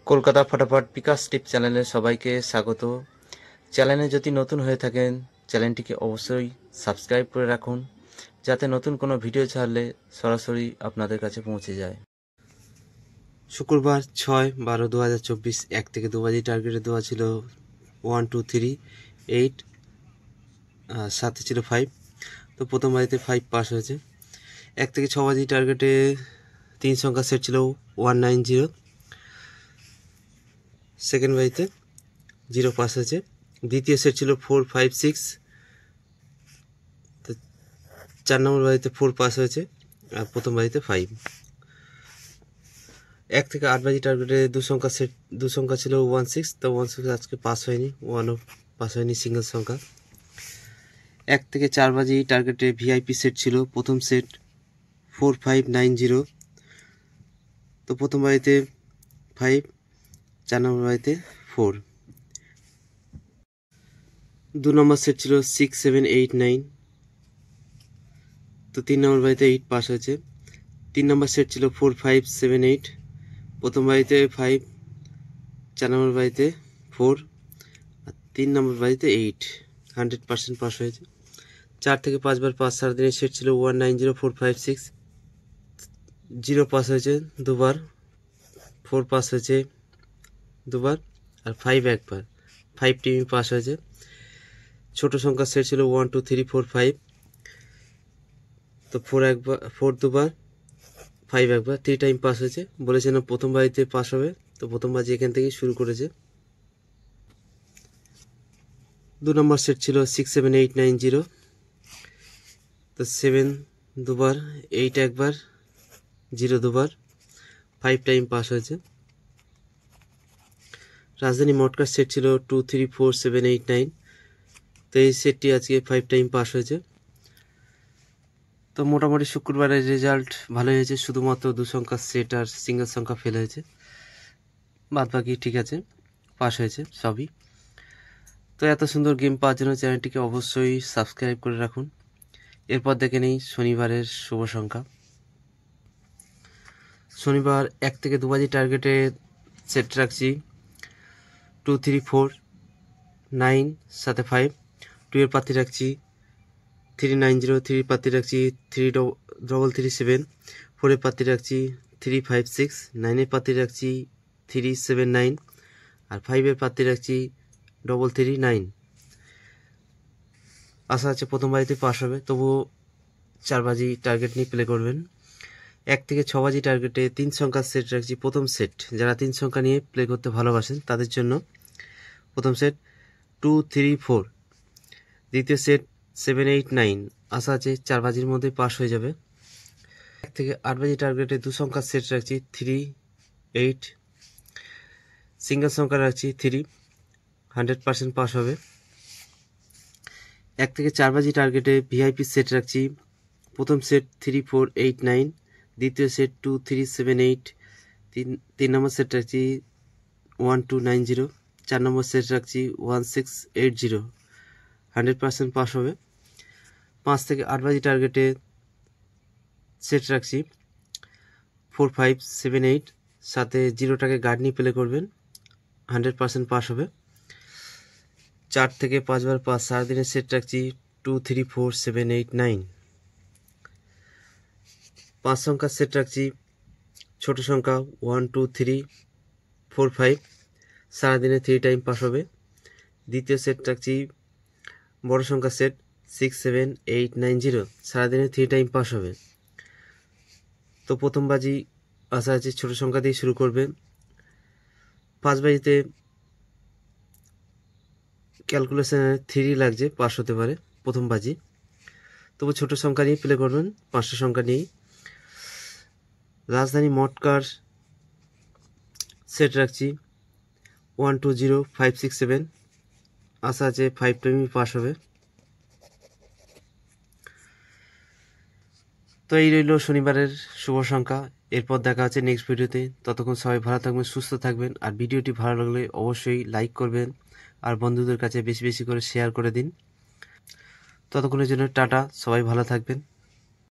কলকাতা ফটাফট বিকাশ টিপ চ্যানেলে সবাইকে স্বাগত। চ্যানেলে যদি নতুন হয়ে থাকেন চ্যানেলটিকে অবশ্যই সাবস্ক্রাইব করে রাখুন, যাতে নতুন কোনো ভিডিও ছাড়লে সরাসরি আপনাদের কাছে পৌঁছে যায়। শুক্রবার 6/12/2024 1 থেকে 2 বাজে টার্গেটে দেওয়া ছিল 1 2 3 8, সাথে ছিল 5। তো প্রথম বাজিতে 5 পাস হয়েছে। 1 থেকে 6 বাজে টার্গেটে 3 সংখ্যা সেট ছিল 190, সেকেন্ড বাজিতে 0 পাস হয়েছে। দ্বিতীয় সেট ছিল 4 5 6, তো 4 নম্বর বাজিতে 4 পাস হয়েছে আর প্রথম বাজিতে 5। 1 থেকে 8 বাজি টার্গেটে দু সংখ্যা ছিল 16, তো 16 আজকে পাস হয়নি, 1ও পাস হয়নি, সিঙ্গেল সংখ্যা। 1 থেকে 4 বাজি টার্গেটে ভিআইপি সেট ছিল, প্রথম সেট 4590, তো প্রথম বাজিতে 5, 4 নম্বর বাজিতে 4। 2 নম্বর সেট ছিল 6789, তো 3 নম্বর বাজিতে 8 পাস হয়েছে। 3 নম্বর সেট ছিল 4578, প্রথম বাজিতে 5, 4 নম্বর বাজিতে 4 আর 3 নম্বর বাজিতে 8, 100% পাস হয়েছে। 4 থেকে 5 বার 5 সারাদিনের সেট ছিল 190456, 0 পাস হয়েছে দুবার, 4 পাস হয়েছে দুবার আর 5 একবার, 5 টিমই পাস হয়েছে। ছোট সংখ্যার সেট ছিল 1 2 3 4 5, তো 4 দুবার, 5 একবার, 3 টাইম পাস হয়েছে। বলেছিলাম প্রথম বাজিতে পাস হবে, তো প্রথম বাজি এখান থেকেই শুরু করেছে। 2 নম্বর সেট ছিল 67890, তো 7 দুবার, 8 একবার, 0 দুবার, 5 টাইম পাস হয়েছে। রাজধানী মটকার সেট ছিল 234789, তো এই সেটটি আজকে 5 টাইম পাস হয়েছে। তো মোটামুটি শুক্রবারের রেজাল্ট ভালোই হয়েছে, শুধুমাত্র 2 সংখ্যার সেট আর সিঙ্গেল সংখ্যা ফেল হয়েছে, বাদ বাকি ঠিক আছে, পাস হয়েছে সবই। তো এত সুন্দর গেম পাওয়ার জন্য চ্যানেলটিকে অবশ্যই সাবস্ক্রাইব করে রাখুন। এরপর দেখে নেই শনিবারের শুভ সংখ্যা। শনিবার 1 থেকে 2 বাজি টার্গেটে সেট রাখছি 2 3 4 9, সাথে 5। 2 এর পাতি রাখছি 390, 3 পাতি রাখছি 3337, 4 এর পাতি রাখছি 356, 9 এর পাতি রাখছি 379 আর 5 এর পাতি রাখছি 339। আশা আছে প্রথম বাজিতে পাস হবে, তবুও 4 বাজি টার্গেট নিয়ে প্লে করবেন। 1 থেকে 6 বাজি টার্গেটে 3 সংখ্যার সেট রাখছি, প্রথম সেট। যারা 3 সংখ্যা নিয়ে প্লে করতে ভালোবাসেন তাদের জন্য প্রথম সেট 2 3 4, দ্বিতীয় সেট 789। আশা আছে 4 বাজির মধ্যে পাস হয়ে যাবে। 1 থেকে 8 বাজি টার্গেটে 2 সংখ্যার সেট রাখছি 3 8, সিঙ্গেল সংখ্যা রাখছি 3, 100% পাস হবে। 1 থেকে 4 বাজি টার্গেটে ভিআইপি সেট রাখছি, প্রথম সেট 3489, দ্বিতীয় সেট 2378, 3 নম্বর সেট রাখছি 1290, 4 নম্বর সেট রাখছি 1680, 100% পাস হবে। 5 থেকে 8 বাজি টার্গেটে সেট রাখছি 4578, সাথে 0 টাকে গার্ড নিয়ে প্লে করবেন, 100% পাস হবে। 4 থেকে 5 বার 5 সারাদিনের সেট রাখছি 2 3 4 7 8 9। 5 সংখ্যার সেট রাখছি ছোট সংখ্যা 1 2 3 4 5, সারাদিনে 3 টাইম পাস হবে। দ্বিতীয় সেট রাখছি বড় সংখ্যার সেট 6 7 8 9 0, সারাদিনে 3 টাইম পাস হবে। তো প্রথম বাজি আশা আছে ছোট সংখ্যা দিয়ে শুরু করবে। 5 বাজিতে ক্যালকুলেশনে 3 লাগছে, পাস হতে পারে প্রথম বাজি, তবু ছোট সংখ্যা নিয়ে প্লে করবেন, 500 সংখ্যা নিয়েই। রাজধানী মটকার সেট রাখছি 1 2 0 5 6 7, আশা আছে 5 টাইমই পাস হবে। তো এই রইল শনিবারের শুভ সংখ্যা। এরপর দেখা হচ্ছে নেক্সট ভিডিওতে। ততক্ষণ সবাই ভালো থাকবেন, সুস্থ থাকবেন, আর ভিডিওটি ভালো লাগলে অবশ্যই লাইক করবেন আর বন্ধুদের কাছে বেশি বেশি করে শেয়ার করে দিন। ততক্ষণের জন্য টাটা, সবাই ভালো থাকবেন।